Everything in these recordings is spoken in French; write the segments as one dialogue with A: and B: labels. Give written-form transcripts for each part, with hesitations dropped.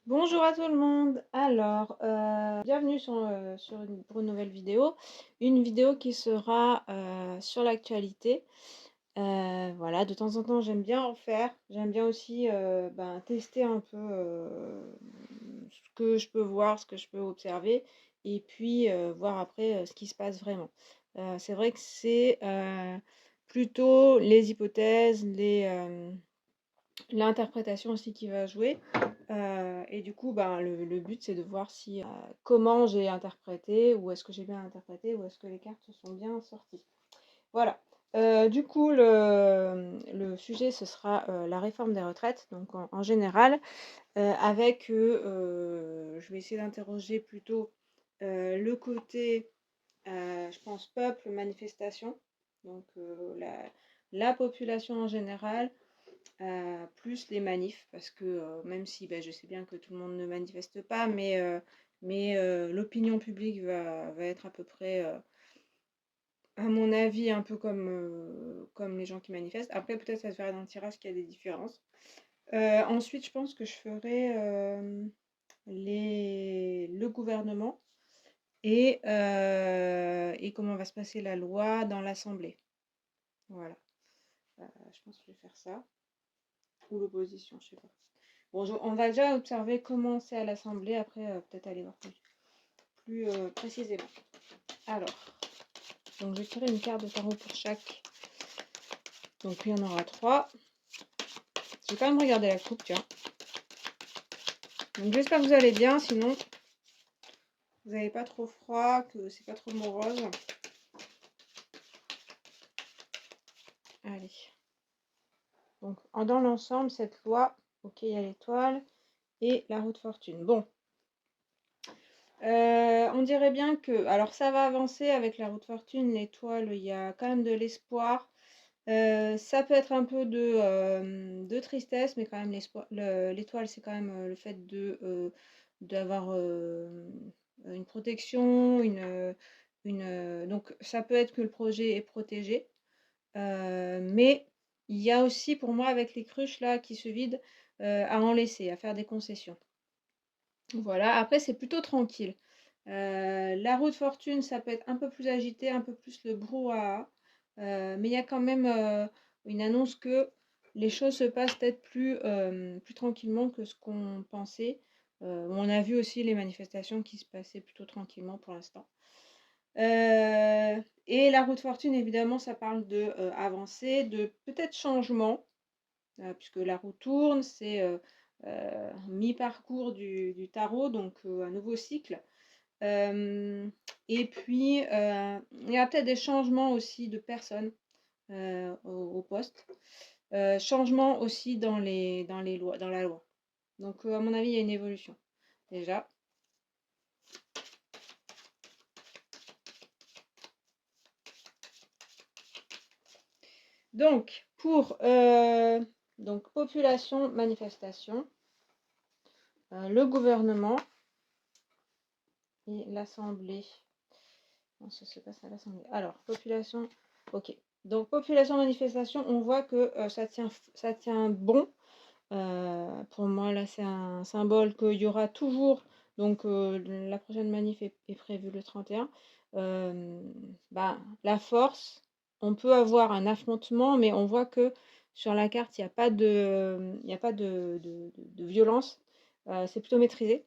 A: Bonjour à tout le monde. Alors, bienvenue pour une nouvelle vidéo. Une vidéo qui sera sur l'actualité. Voilà, de temps en temps, j'aime bien en faire. J'aime bien aussi tester un peu ce que je peux voir, ce que je peux observer, et puis voir après ce qui se passe vraiment. C'est vrai que c'est plutôt les hypothèses, l'interprétation aussi qui va jouer. Et du coup, ben, le but, c'est de voir si comment j'ai interprété, ou est-ce que j'ai bien interprété, ou est-ce que les cartes se sont bien sorties. Voilà. Du coup, le sujet, ce sera la réforme des retraites, donc en général, je vais essayer d'interroger plutôt le côté, je pense, peuple, manifestation, donc la population en général, plus les manifs, parce que même si je sais bien que tout le monde ne manifeste pas, mais l'opinion publique va être à peu près, à mon avis, un peu comme les gens qui manifestent. Après, peut-être ça se verra dans le tirage qu'il y a des différences. Ensuite, je pense que je ferai le gouvernement et comment va se passer la loi dans l'Assemblée. Voilà. Je pense que je vais faire ça. Ou l'opposition, je sais pas. Bon, on va déjà observer comment c'est à l'Assemblée, après peut-être aller voir plus précisément. Alors, donc je vais tirer une carte de tarot pour chaque. Donc il y en aura 3. Je vais quand même regarder la coupe, tiens. Donc j'espère que vous allez bien, sinon vous n'avez pas trop froid, que c'est pas trop morose. Allez. Donc dans l'ensemble, cette loi, ok, il y a l'étoile et la roue de fortune. Bon. On dirait bien que, alors ça va avancer avec la roue de fortune, l'étoile, il y a quand même de l'espoir. Ça peut être un peu de tristesse, mais quand même l'étoile, c'est quand même le fait d'avoir une protection, donc ça peut être que le projet est protégé. Mais il y a aussi pour moi avec les cruches là qui se vident, à en laisser, à faire des concessions. Voilà, après c'est plutôt tranquille. La roue de fortune, ça peut être un peu plus agité, un peu plus le brouhaha, mais il y a quand même une annonce que les choses se passent peut-être plus tranquillement que ce qu'on pensait. On a vu aussi les manifestations qui se passaient plutôt tranquillement pour l'instant. Et la roue de fortune, évidemment, ça parle de avancée, de peut-être changement, puisque la roue tourne, c'est mi-parcours du tarot, donc un nouveau cycle. Et puis, il y a peut-être des changements aussi de personnes au poste. Changement aussi dans les lois, dans la loi. Donc, à mon avis, il y a une évolution, déjà. Donc, pour donc, population, manifestation, le gouvernement et l'Assemblée. Non, ça se passe à l'Assemblée. Alors, population, ok. Donc, population, manifestation, on voit que ça tient bon. Pour moi, là, c'est un symbole qu'il y aura toujours. Donc, la prochaine manif est prévue le 31. La force, on peut avoir un affrontement, mais on voit que sur la carte, il n'y a pas de violence. C'est plutôt maîtrisé.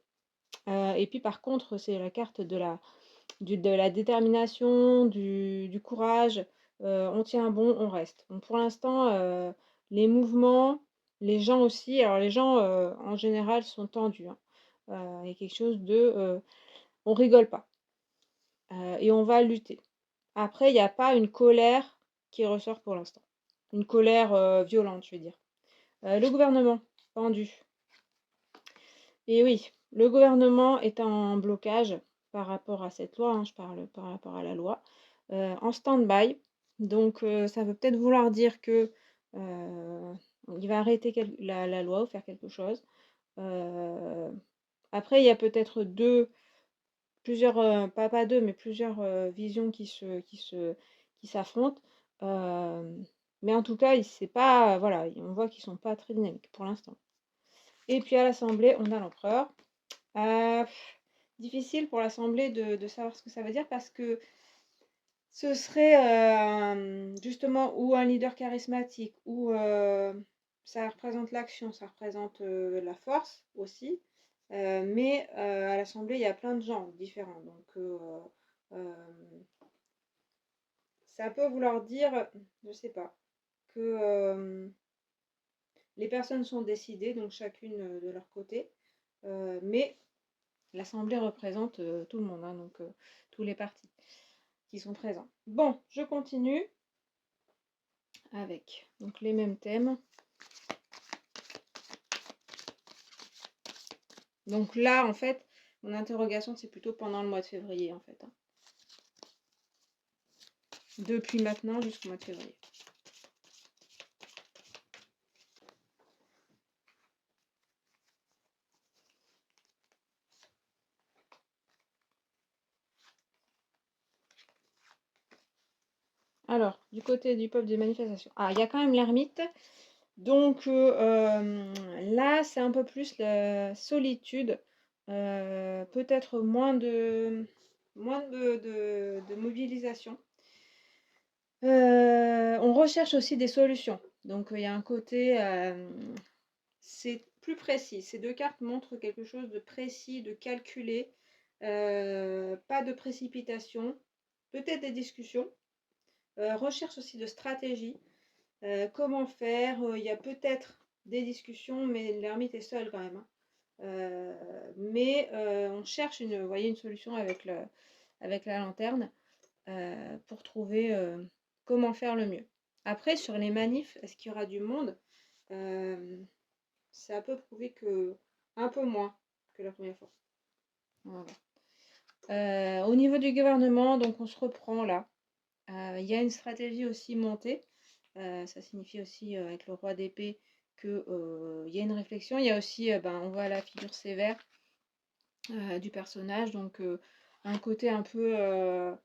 A: Et puis, par contre, c'est la carte de la détermination, du courage. On tient bon, on reste. Donc, pour l'instant, les mouvements, les gens aussi, alors les gens en général sont tendus, hein. Il y a quelque chose on rigole pas, et on va lutter. Après, il n'y a pas une colère qui ressort pour l'instant. Une colère violente, je veux dire. Le gouvernement, pendu. Et oui, le gouvernement est en blocage par rapport à cette loi, hein, je parle par rapport à la loi, en stand-by. Donc, ça veut peut-être vouloir dire que il va arrêter la loi ou faire quelque chose. Après, il y a peut-être plusieurs, pas deux, mais plusieurs visions qui s'affrontent. Mais en tout cas, c'est pas, voilà, on voit qu'ils sont pas très dynamiques pour l'instant. Et puis à l'Assemblée, on a l'empereur. Difficile pour l'Assemblée de savoir ce que ça veut dire parce que ce serait justement ou un leader charismatique ou ça représente l'action, ça représente la force aussi. Mais à l'Assemblée, il y a plein de gens différents. Donc ça peut vouloir dire, je sais pas, que les personnes sont décidées, donc chacune de leur côté. Mais l'Assemblée représente tout le monde, hein, donc tous les partis qui sont présents. Bon, je continue avec donc les mêmes thèmes. Donc là, en fait, mon interrogation, c'est plutôt pendant le mois de février, en fait, hein. Depuis maintenant jusqu'au mois de février. Alors, du côté du peuple des manifestations. Ah, il y a quand même l'ermite. Donc là, c'est un peu plus la solitude. Peut-être moins de mobilisation. On recherche aussi des solutions. Donc il y a un côté, c'est plus précis. Ces deux cartes montrent quelque chose de précis, de calculé. Pas de précipitation. Peut-être des discussions. Recherche aussi de stratégie. Comment faire? Il y a peut-être des discussions, mais l'ermite est seul quand même, hein. Mais on cherche vous voyez, une solution avec la lanterne pour trouver comment faire le mieux. Après, sur les manifs, est-ce qu'il y aura du monde? Ça peut prouver que un peu moins que la première fois. Voilà. Au niveau du gouvernement, donc on se reprend là. Il y a une stratégie aussi montée. Ça signifie aussi avec le roi d'épée qu'il y a une réflexion. Il y a aussi, on voit la figure sévère du personnage, donc un côté un peu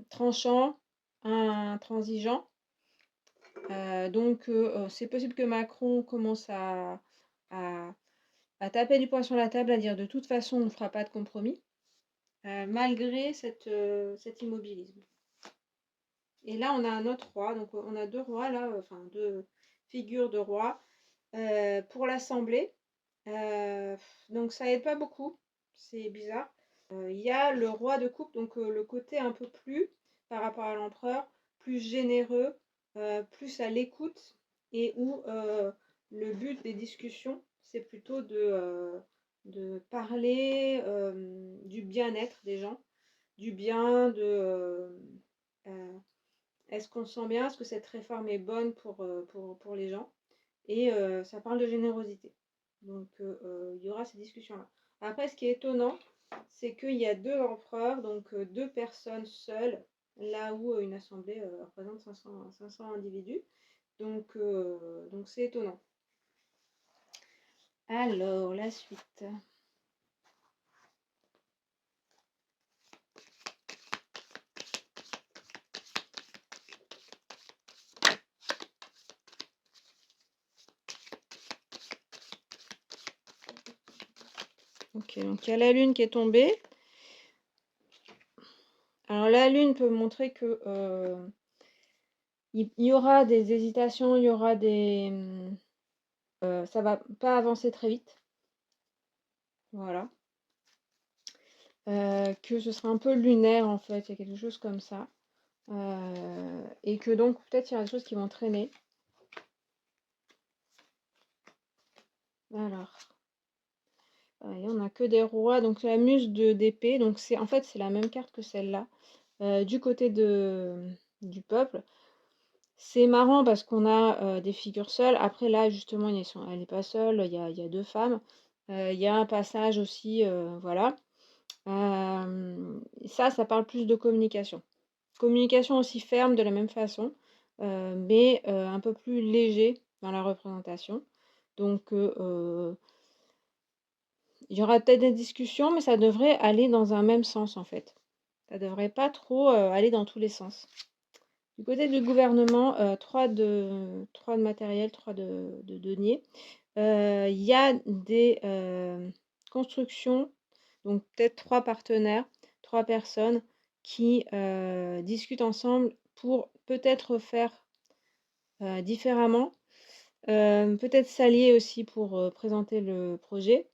A: tranchant, intransigeant. Donc c'est possible que Macron commence à taper du poing sur la table, à dire de toute façon on ne fera pas de compromis, malgré cet immobilisme. Et là, on a un autre roi, donc on a deux rois là, enfin deux figures de rois pour l'Assemblée. Donc ça aide pas beaucoup, c'est bizarre. Il y a le roi de coupe, donc le côté un peu plus, par rapport à l'empereur, plus généreux, plus à l'écoute, et où le but des discussions, c'est plutôt de parler du bien-être des gens, du bien, est-ce qu'on se sent bien? Est-ce que cette réforme est bonne pour les gens? Et ça parle de générosité. Donc il y aura ces discussions-là. Après, ce qui est étonnant, c'est qu'il y a deux empereurs, donc deux personnes seules, là où une assemblée représente 500 individus. Donc c'est étonnant. Alors, la suite. Ok, donc il y a la lune qui est tombée. Alors la lune peut montrer que il y aura des hésitations, il y aura ça va pas avancer très vite. Voilà. Que ce sera un peu lunaire en fait, il y a quelque chose comme ça. Et que donc peut-être il y aura des choses qui vont traîner. Alors, et on n'a que des rois, donc la muse d'épée, donc c'est en fait c'est la même carte que celle-là. Du côté du peuple. C'est marrant parce qu'on a des figures seules. Après là justement elle n'est pas seule, il y a deux femmes. Il y a un passage aussi, voilà. Ça parle plus de communication. Communication aussi ferme de la même façon, mais un peu plus léger dans la représentation. Donc il y aura peut-être des discussions, mais ça devrait aller dans un même sens en fait. Ça devrait pas trop aller dans tous les sens. Du côté du gouvernement, 3 de matériel, 3 de deniers. Il y a des, constructions, donc peut-être 3 partenaires, 3 personnes qui, discutent ensemble pour peut-être faire, différemment, peut-être s'allier aussi pour, présenter le projet.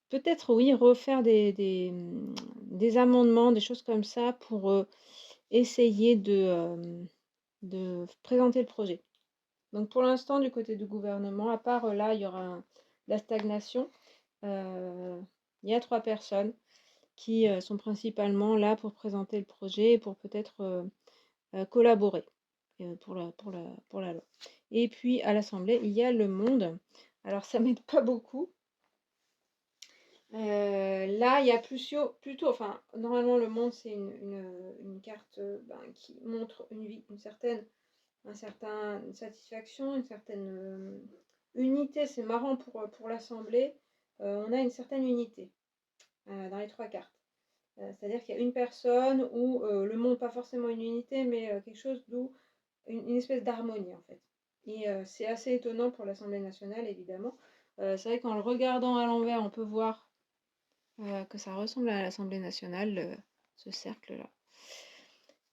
A: Peut-être oui, refaire des amendements, des choses comme ça pour, essayer de présenter le projet. Donc pour l'instant, du côté du gouvernement, à part, là, il y aura la stagnation, il y a 3 personnes qui, sont principalement là pour présenter le projet et pour peut-être, collaborer, pour la loi. Et puis à l'Assemblée, il y a Le Monde. Alors ça m'aide pas beaucoup. Là, il y a plutôt, enfin, normalement, Le Monde, c'est une carte, ben, qui montre une certaine satisfaction, une certaine, unité. C'est marrant pour l'Assemblée, on a une certaine unité, dans les 3 cartes. C'est-à-dire qu'il y a une personne où, Le Monde, pas forcément une unité, mais, quelque chose d'où une espèce d'harmonie, en fait. Et c'est assez étonnant pour l'Assemblée nationale, évidemment. C'est vrai qu'en le regardant à l'envers, on peut voir que ça ressemble à l'Assemblée nationale, ce cercle-là.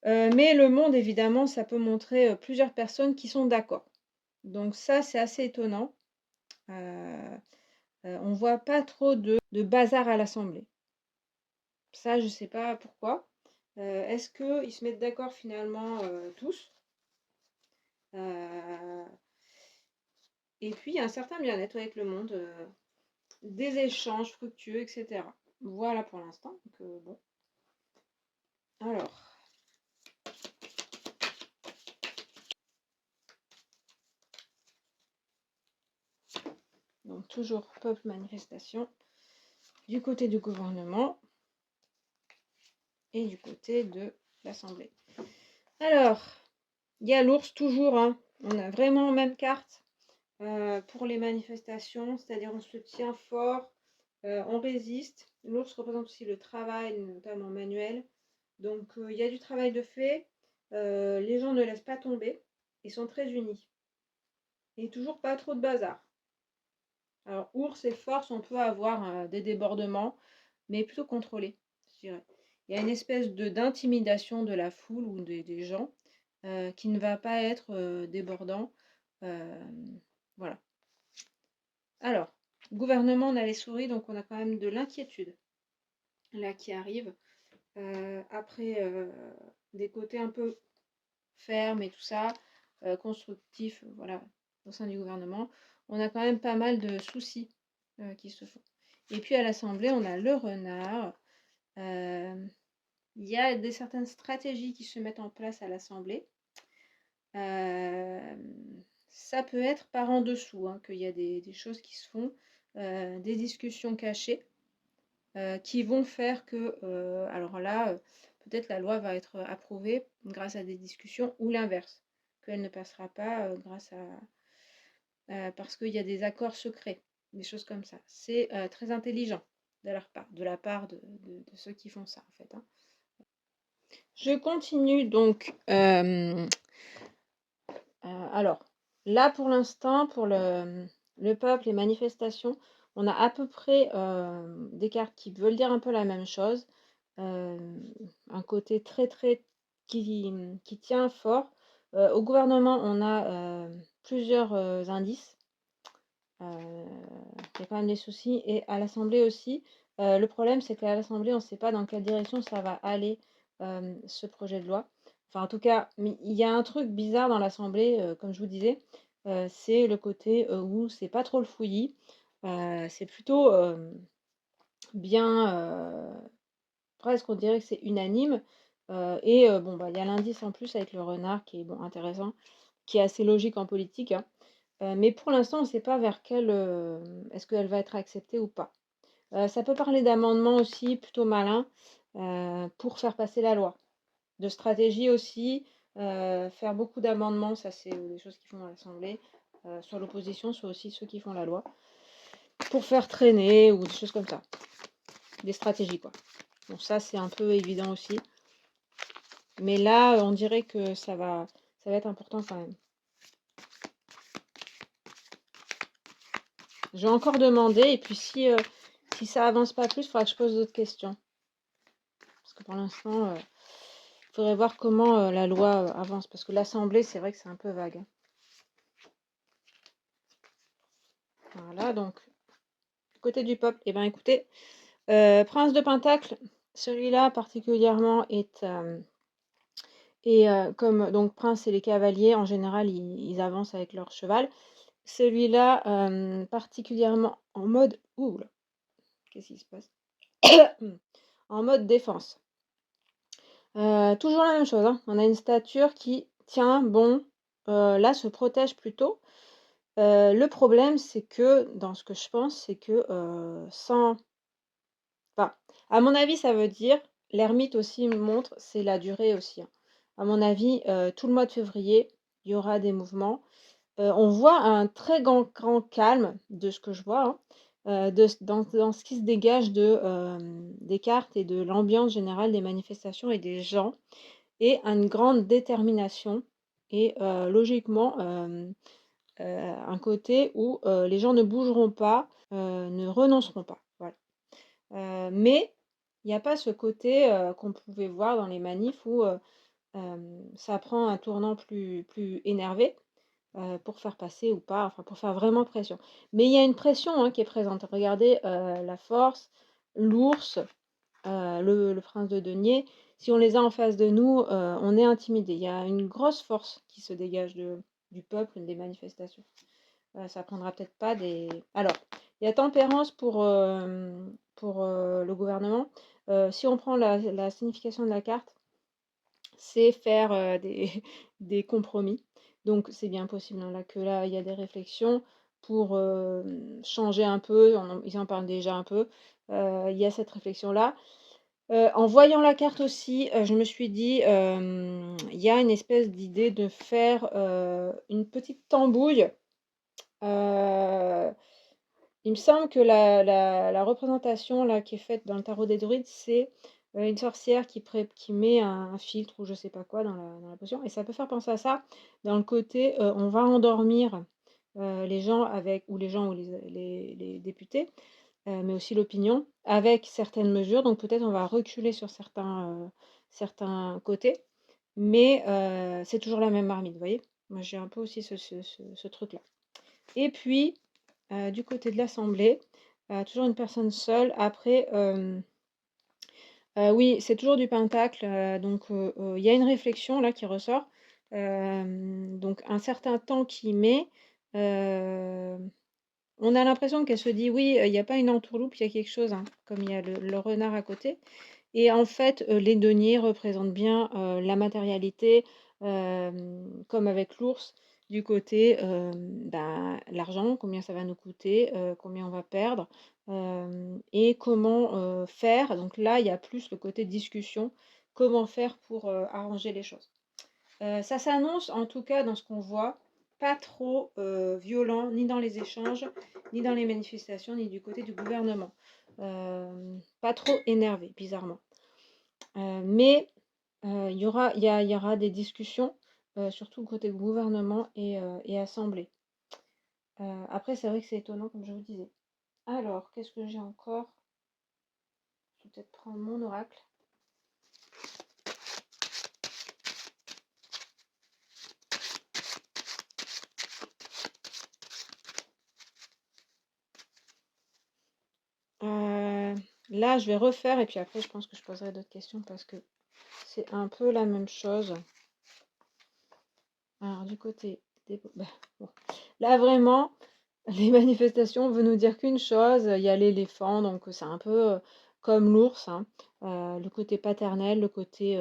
A: Mais Le Monde, évidemment, ça peut montrer, plusieurs personnes qui sont d'accord. Donc ça, c'est assez étonnant. Heu on voit pas trop de bazar à l'Assemblée. Ça, je sais pas pourquoi. Est-ce qu'ils se mettent d'accord finalement, tous? Heu et puis il y a un certain bien-être avec Le Monde, des échanges fructueux et cetera. Voilà pour l'instant, donc bon. Alors, donc toujours peuple manifestation du côté du gouvernement et du côté de l'Assemblée. Alors, il y a l'ours toujours, hein. On a vraiment même carte, pour les manifestations, c'est-à-dire on se tient fort, on résiste. L'ours représente aussi le travail, notamment manuel. Donc il y a du travail de fait, les gens ne laissent pas tomber, ils sont très unis et toujours pas trop de bazar. Alors ours et force, on peut avoir, des débordements, mais plutôt contrôlés, je dirais. Il y a une espèce d'intimidation de la foule ou des gens, qui ne va pas être, débordant, voilà. Alors, gouvernement, on a les souris, donc on a quand même de l'inquiétude là qui arrive. Après, des côtés un peu fermes et tout ça, constructifs, voilà, au sein du gouvernement, on a quand même pas mal de soucis, qui se font. Et puis à l'Assemblée, on a le renard. Il y a certaines stratégies qui se mettent en place à l'Assemblée. Ça peut être par en dessous, hein, qu'il y a des choses qui se font, des discussions cachées, qui vont faire que, alors là, peut-être la loi va être approuvée grâce à des discussions ou l'inverse, qu'elle ne passera pas, grâce à parce qu'il y a des accords secrets, des choses comme ça. C'est, très intelligent de la part de ceux qui font ça, en fait, hein. Je continue donc, alors, là, pour l'instant, pour le peuple, les manifestations, on a à peu près, des cartes qui veulent dire un peu la même chose. Un côté très, très qui tient fort. Au gouvernement, on a, plusieurs, indices. Il y a quand même des soucis et à l'Assemblée aussi. Le problème, c'est qu'à l'Assemblée, on ne sait pas dans quelle direction ça va aller, ce projet de loi. Enfin, en tout cas, mais il y a un truc bizarre dans l'Assemblée, comme je vous disais, c'est le côté, où c'est pas trop le fouillis. C'est plutôt, bien, presque on dirait que c'est unanime, et bon, bah, il y a l'indice en plus avec le renard qui est, bon, intéressant, qui est assez logique en politique, hein. Mais pour l'instant, on ne sait pas vers quelle, est-ce qu'elle va être acceptée ou pas. Ça peut parler d'amendements aussi plutôt malins, pour faire passer la loi. De stratégie aussi, faire beaucoup d'amendements, ça c'est, des choses qu'ils font à l'Assemblée, soit l'opposition, soit aussi ceux qui font la loi, pour faire traîner ou des choses comme ça. Des stratégies quoi. Bon ça c'est un peu évident aussi. Mais là, on dirait que ça va être important quand même. Je vais encore demander et puis si ça avance pas plus, il faudra que je pose d'autres questions. Parce que pour l'instant, il faudrait voir comment la loi avance. Parce que l'Assemblée, c'est vrai que c'est un peu vague, hein. Voilà, donc, du côté du peuple, eh ben écoutez, Prince de Pentacle, celui-là particulièrement comme donc Prince et les cavaliers, en général, ils avancent avec leur cheval. Celui-là, particulièrement en mode ouh là, qu'est-ce qui se passe? En mode défense. Toujours la même chose, hein. On a une stature qui tient bon, là, se protège plutôt. Le problème, c'est que, dans ce que je pense, c'est que, sans enfin, à mon avis, ça veut dire l'ermite aussi montre, c'est la durée aussi, hein. À mon avis, tout le mois de février, il y aura des mouvements. On voit un très grand calme de ce que je vois, hein, de ce dans ce qui se dégage des cartes et de l'ambiance générale des manifestations et des gens et une grande détermination et logiquement, un côté où, les gens ne bougeront pas, ne renonceront pas, voilà. Mais il y a pas ce côté, qu'on pouvait voir dans les manifs où, ça prend un tournant plus énervé, pour faire passer ou pas, enfin pour faire vraiment pression. Mais il y a une pression, hein, qui est présente. Regardez, la force, l'ours, le prince de denier, si on les a en face de nous, on est intimidé. Il y a une grosse force qui se dégage du peuple, des manifestations. Ça prendra peut-être pas des alors, il y a tempérance pour, le gouvernement. Si on prend la signification de la carte, c'est faire, des des compromis. Donc c'est bien possible, hein, là, il y a des réflexions pour, changer un peu, ils en parlent déjà un peu. Il y a cette réflexion-là. En voyant la carte aussi, je me suis dit, il y a une espèce d'idée de faire, une petite tambouille. Heu, il me semble que la représentation là qui est faite dans le tarot des druides, c'est, une sorcière qui met un filtre ou je sais pas quoi dans la potion et ça peut faire penser à ça, dans le côté, on va endormir, les gens avec ou les gens ou les députés, mais aussi l'opinion, avec certaines mesures. Donc peut-être on va reculer sur certains côtés, mais c'est toujours la même marmite, vous voyez? Moi j'ai un peu aussi ce truc-là. Et puis, du côté de l'assemblée, toujours une personne seule. Après, oui, c'est toujours du pentacle, donc il y a une réflexion là qui ressort. Donc un certain temps qui met, hem, on a l'impression qu'elle se dit: «Oui, il y a pas une entourloupe, il y a quelque chose, hein», comme il y a le renard à côté et en fait, les deniers représentent bien, la matérialité, comme avec l'ours, du côté, bah, l'argent, combien ça va nous coûter, combien on va perdre, et comment, faire. Donc là, il y a plus le côté discussion, comment faire pour, arranger les choses. Ça s'annonce, en tout cas dans ce qu'on voit, pas trop, violent, ni dans les échanges, ni dans les manifestations, ni du côté du gouvernement. Pas trop énervé, bizarrement. Mais il y aura des discussions, surtout côté gouvernement et assemblée. Après c'est vrai que c'est étonnant comme je vous disais. Alors, qu'est-ce que j'ai encore? Je vais peut-être prendre mon oracle. Là, je vais refaire et puis après je pense que je poserai d'autres questions parce que c'est un peu la même chose. Alors du côté des bah, bon. Là vraiment, les manifestations veut nous dire qu'une chose, il y a l'éléphant donc c'est un peu, comme l'ours, hein. Le côté paternel, le côté,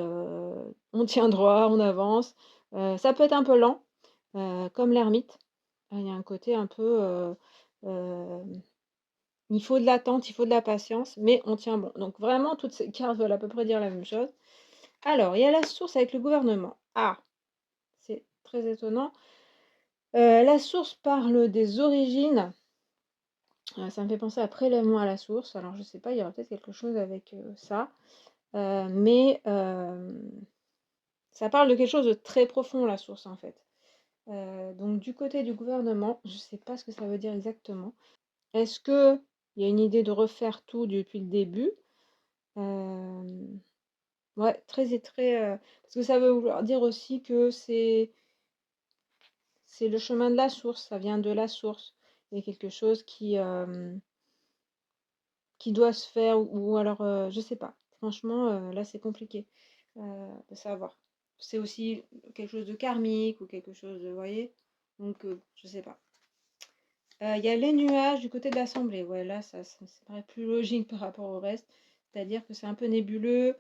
A: on tient droit, on avance. Ça peut être un peu lent, comme l'ermite. Il y a un côté un peu, hem, il faut de l'attente, il faut de la patience, mais on tient bon. Donc vraiment toutes ces cartes veulent à peu près dire la même chose. Alors, il y a la source avec le gouvernement. Ah! C'est très étonnant. La source parle des origines, ça me fait penser à prélèvement à la source. Alors je sais pas, il y aura peut-être quelque chose avec, ça, mais ça parle de quelque chose de très profond la source en fait. Donc du côté du gouvernement, je sais pas ce que ça veut dire exactement. Est-ce qu'il y a une idée de refaire tout depuis le début? Hem, ouais, très, parce que ça veut vouloir dire aussi que c'est le chemin de la source, ça vient de la source. Il y a quelque chose qui doit se faire ou alors, je sais pas. Franchement, là, c'est compliqué, de savoir. C'est aussi quelque chose de karmique ou quelque chose de, vous voyez? Donc, je sais pas. Il y a les nuages du côté de l'assemblée. Ouais, là, ça paraît plus logique par rapport au reste. C'est-à-dire que c'est un peu nébuleux,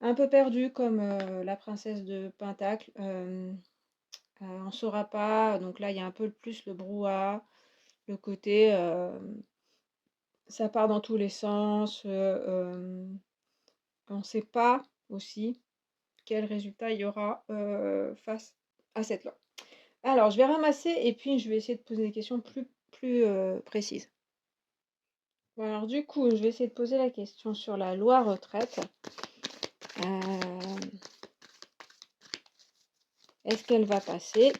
A: un peu perdu comme, la princesse de Pentacle. On saura pas, donc là, il y a un peu plus le brouhaha, le côté, ça part dans tous les sens, on ne sait pas aussi quel résultat il y aura, face à cette loi. Alors je vais ramasser et puis je vais essayer de poser des questions plus précises. Bon alors du coup, je vais essayer de poser la question sur la loi retraite. Hem, est-ce qu'elle va passer?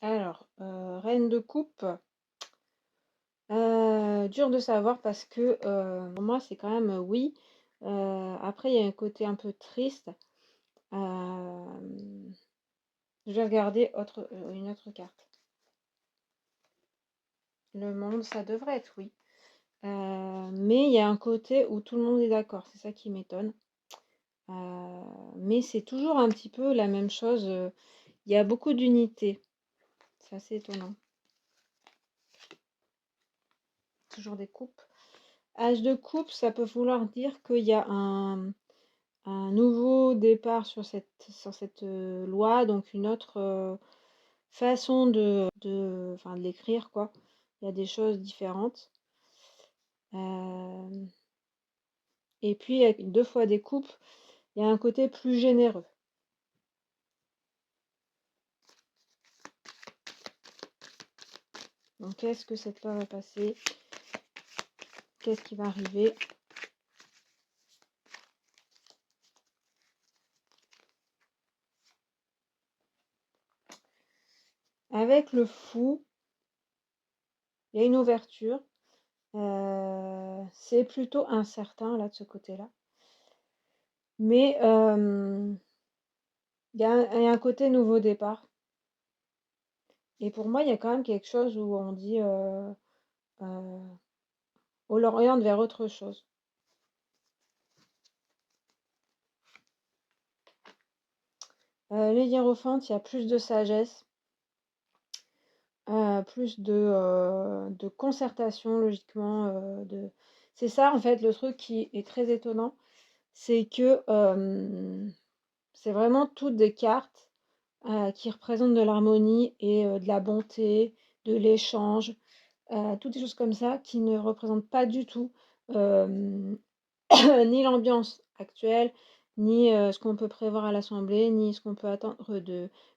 A: Alors, reine de coupe, dur de savoir parce que, pour moi c'est quand même, oui. Après il y a un côté un peu triste. Hem, je vais regarder une autre carte. Le monde, ça devrait être oui. Mais il y a un côté où tout le monde est d'accord, c'est ça qui m'étonne. Mais c'est toujours un petit peu la même chose, il y a beaucoup d'unité. C'est assez étonnant. Toujours des coupes. Âge de coupe, ça peut vouloir dire qu'il y a un nouveau départ sur cette loi, donc une autre, façon enfin de l'écrire quoi. Il y a des choses différentes. Hem et puis avec 2 fois des coupes, il y a un côté plus généreux. Donc qu'est-ce que cette loi va passer? Qu'est-ce qui va arriver? Avec le fou, il y a une ouverture, c'est plutôt incertain là de ce côté-là. Mais, il y a un côté nouveau départ et pour moi, il y a quand même quelque chose où on dit, heu, on l'oriente vers autre chose. Les hiérophantes, il y a plus de sagesse, plus de concertation logiquement, c'est ça en fait le truc qui est très étonnant, c'est que, c'est vraiment toutes des cartes, qui représentent de l'harmonie et de la bonté, de l'échange, toutes des choses comme ça qui ne représentent pas du tout, hem, ni l'ambiance actuelle, ni, ce qu'on peut prévoir à l'assemblée, ni ce qu'on peut attendre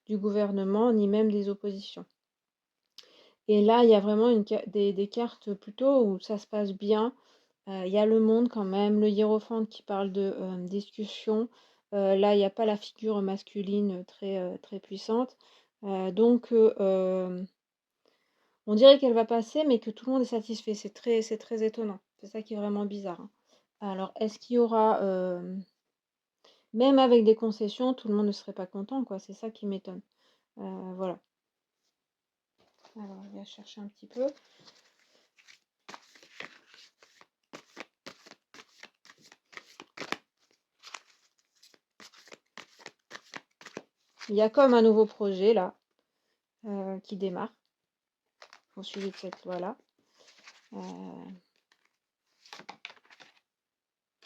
A: du gouvernement, ni même des oppositions. Et là, il y a vraiment des cartes plutôt où ça se passe bien. Il y a le monde quand même, le hiérophante qui parle de, discussion. Là, il y a pas la figure masculine très puissante. Donc on dirait qu'elle va passer, mais que tout le monde est satisfait. C'est très étonnant. C'est ça qui est vraiment bizarre, hein. Alors, est-ce qu'il y aura, même avec des concessions, tout le monde ne serait pas content, quoi? C'est ça qui m'étonne. Voilà. Alors, je vais chercher un petit peu. Il y a comme un nouveau projet là, qui démarre au sujet de cette loi-là. Heu,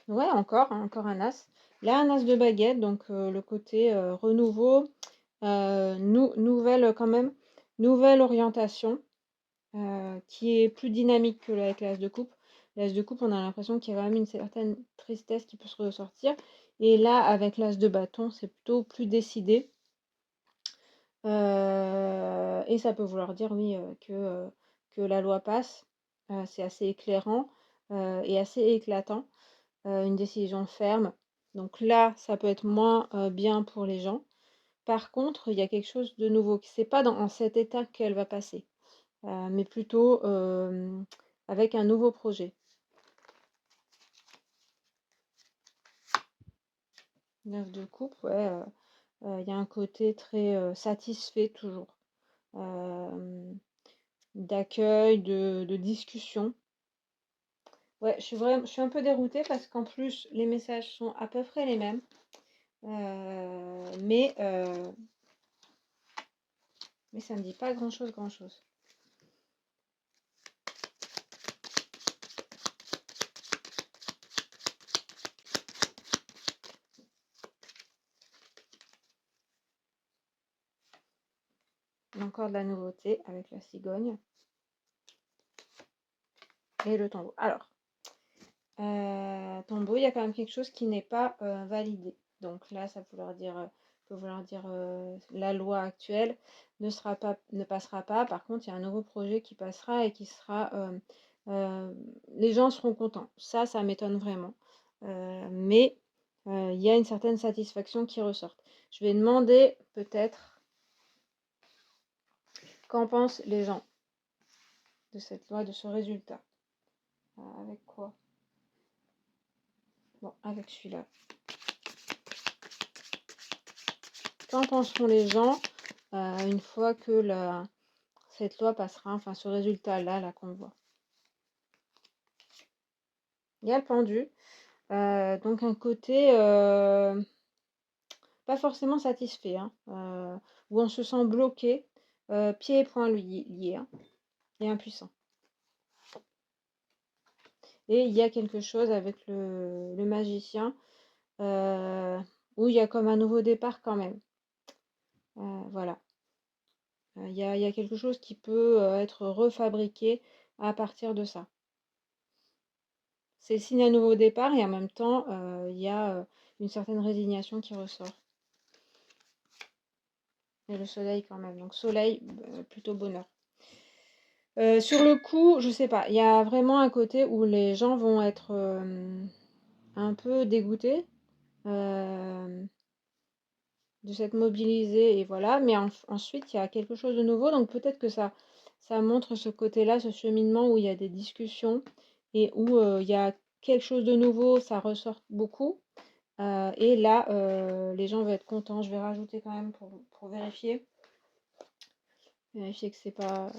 A: ouais, encore, hein, encore un as. Là, un as de baguette, donc le côté, renouveau, nouvelle, quand même, nouvelle orientation, qui est plus dynamique que avec l'as de coupe. L'as de coupe, on a l'impression qu'il y a quand même une certaine tristesse qui peut se ressortir et là, avec l'as de bâton, c'est plutôt plus décidé. Et ça peut vouloir dire oui, que la loi passe. C'est assez éclairant, et assez éclatant. Une décision ferme. Donc là, ça peut être moins, bien pour les gens. Par contre, il y a quelque chose de nouveau. C'est pas dans en cet état qu'elle va passer, mais plutôt, avec un nouveau projet. 9 de coupe, ouais, il y a un côté très, satisfait toujours, d'accueil, de discussion. Ouais, je suis un peu déroutée parce qu'en plus, les messages sont à peu près les mêmes, mais ça me dit pas grand-chose, grand-chose. Encore de la nouveauté avec la cigogne et le tombeau. Alors, tombeau, il y a quand même quelque chose qui n'est pas validé. Donc là, ça peut vouloir dire la loi actuelle ne passera pas. Par contre, il y a un nouveau projet qui passera et qui sera. Les gens seront contents. Ça m'étonne vraiment. Mais il y a une certaine satisfaction qui ressort. Je vais demander peut-être qu'en pensent les gens de cette loi, de ce résultat. Avec quoi? Bon, avec celui-là. Qu'en penseront les gens une fois que cette loi passera, enfin ce résultat-là, là, qu'on voit? Il y a le pendu, donc un côté pas forcément satisfait, hein, où on se sent bloqué, pieds et poings liés, hein, et impuissant. Et il y a quelque chose avec le magicien, où il y a comme un nouveau départ quand même. Voilà. Il y a quelque chose qui peut être refabriqué à partir de ça. C'est le signe d'un nouveau départ et en même temps, il y a une certaine résignation qui ressort. Et le soleil quand même. Donc soleil, plutôt bonheur. Sur le coup, je sais pas, il y a vraiment un côté où les gens vont être un peu dégoûtés de s'être mobilisés et voilà. Mais ensuite, il y a quelque chose de nouveau. Donc peut-être que ça montre ce côté-là, ce cheminement où il y a des discussions et où il y a quelque chose de nouveau, ça ressort beaucoup. Et là, les gens vont être contents. Je vais rajouter quand même pour vérifier. Vérifier que c'est pas.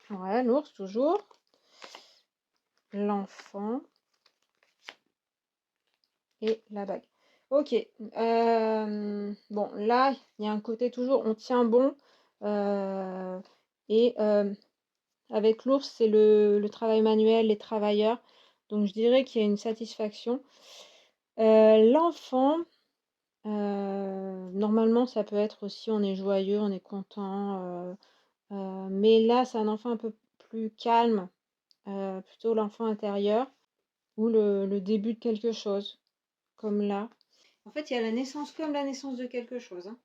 A: Ouais, l'ours toujours. L'enfant. Et la bague. Ok. Bon, là, il y a un côté toujours, on tient bon. Et avec l'ours, c'est le travail manuel, les travailleurs. Donc, je dirais qu'il y a une satisfaction. L'enfant, normalement, ça peut être aussi, on est joyeux, on est content. Mais là, c'est un enfant un peu plus calme, plutôt l'enfant intérieur, ou le début de quelque chose, comme là. En fait, il y a la naissance comme la naissance de quelque chose, hein.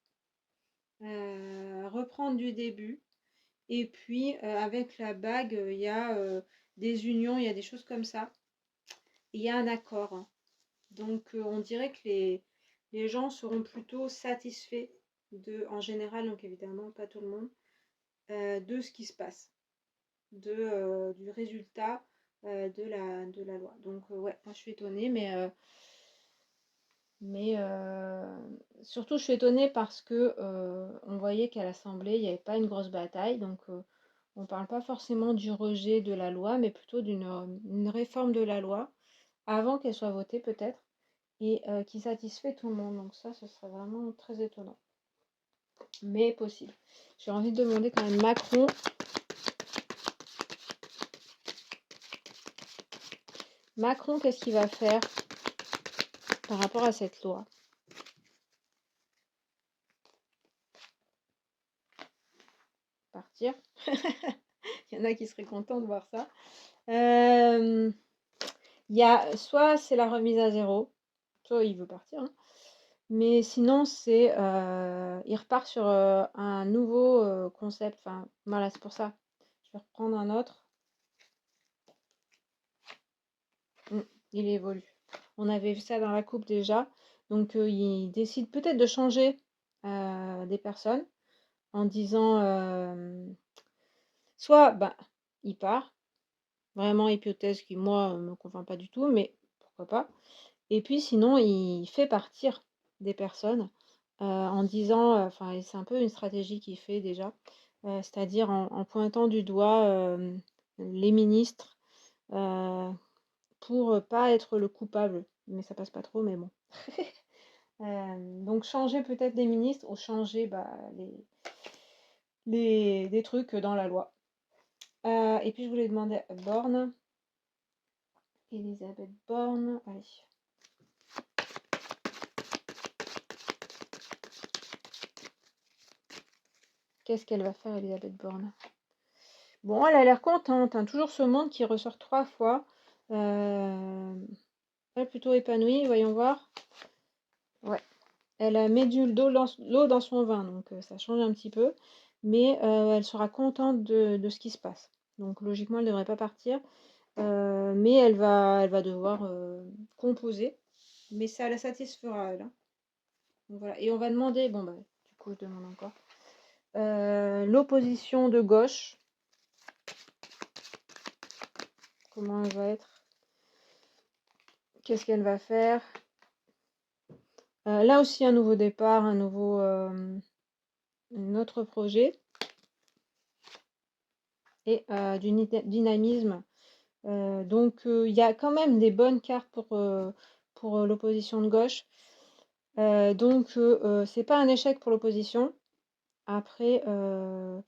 A: Reprendre du début. Et puis, avec la bague, il y a des unions, il y a des choses comme ça. Et il y a un accord, hein. Donc, on dirait que les gens seront plutôt satisfaits en général, donc évidemment pas tout le monde, de ce qui se passe, du résultat de la loi. Donc, ouais, moi je suis étonnée, mais surtout je suis étonnée parce que on voyait qu'à l'Assemblée, il n'y avait pas une grosse bataille, donc on ne parle pas forcément du rejet de la loi, mais plutôt d'une réforme de la loi avant qu'elle soit votée peut-être, et qui satisfait tout le monde. Donc ça, ce serait vraiment très étonnant, mais possible. J'ai envie de demander quand même Macron. Macron, qu'est-ce qu'il va faire par rapport à cette loi? Partir. Il y en a qui seraient contents de voir ça. Il y a soit c'est la remise à zéro, soit il veut partir, hein. Mais sinon, il repart sur, un nouveau, concept, enfin, voilà, c'est pour ça. Je vais reprendre un autre. Mmh, il évolue. On avait vu ça dans la coupe déjà, donc il décide peut-être de changer, des personnes en disant, soit, bah, il part, vraiment hypothèse qui moi, me convainc pas du tout, mais pourquoi pas. Et puis sinon, il fait partir des personnes, en disant, enfin et c'est un peu une stratégie qu'il fait déjà, c'est-à-dire en pointant du doigt, les ministres, heu, pour, pas être le coupable. Mais ça passe pas trop, mais bon. Donc changer peut-être des ministres ou changer, bah, les des trucs dans la loi. Et puis je voulais demander à Borne, Elisabeth Borne, allez. Qu'est-ce qu'elle va faire Elisabeth Borne? Bon, elle a l'air contente, hein, toujours ce monde qui ressort 3 fois. Elle plutôt épanouie, voyons voir. Ouais, elle a mis du l'eau dans son vin, donc ça change un petit peu. Mais elle sera contente de ce qui se passe. Donc logiquement, elle ne devrait pas partir. Mais elle va devoir, composer. Mais ça la satisfera, elle, hein. Donc voilà. Et on va demander, bon bah, du coup, je demande encore. L'opposition de gauche, comment elle va être? Qu'est-ce qu'elle va faire? Là aussi un nouveau départ, un autre projet et du dynamisme. Donc il y a quand même des bonnes cartes pour l'opposition de gauche. Donc c'est pas un échec pour l'opposition. Après, il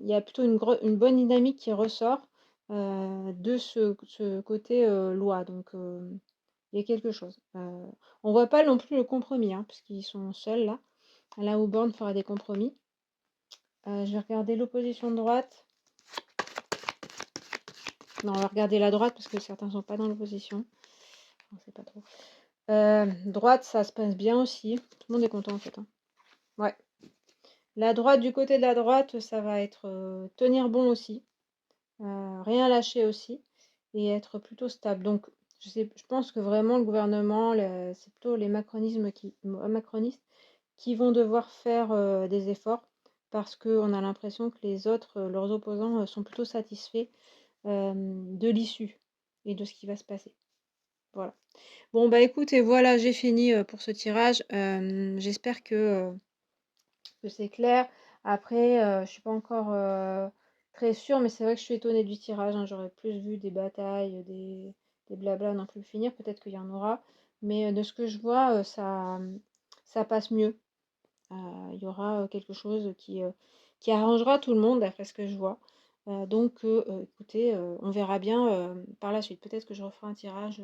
A: y a plutôt une bonne dynamique qui ressort, de ce côté, loi. Donc il y a quelque chose. On voit pas non plus le compromis, hein, parce qu'ils sont seuls là. Là où Borne fera des compromis. Je vais regarder l'opposition de droite. Non, on va regarder la droite parce que certains ne sont pas dans l'opposition. On ne sait pas trop. Droite, ça se passe bien aussi. Tout le monde est content en fait, hein. Ouais. La droite, du côté de la droite, ça va être tenir bon aussi. Rien lâcher aussi. Et être plutôt stable. Donc, je pense que vraiment le gouvernement, c'est plutôt les macronistes qui vont devoir faire des efforts parce qu'on a l'impression que les autres, leurs opposants, sont plutôt satisfaits de l'issue et de ce qui va se passer. Voilà. Bon, bah écoute, et voilà, j'ai fini pour ce tirage. J'espère que c'est clair. Après, je suis pas encore très sûre, mais c'est vrai que je suis étonnée du tirage, hein. J'aurais plus vu des batailles, des blabla à n'en plus finir. Peut-être qu'il y en aura. Mais de ce que je vois, ça passe mieux. Il y aura quelque chose qui arrangera tout le monde, d'après ce que je vois. Donc, écoutez, on verra bien par la suite. Peut-être que je referai un tirage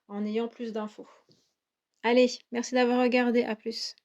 A: en ayant plus d'infos. Allez, merci d'avoir regardé. À plus.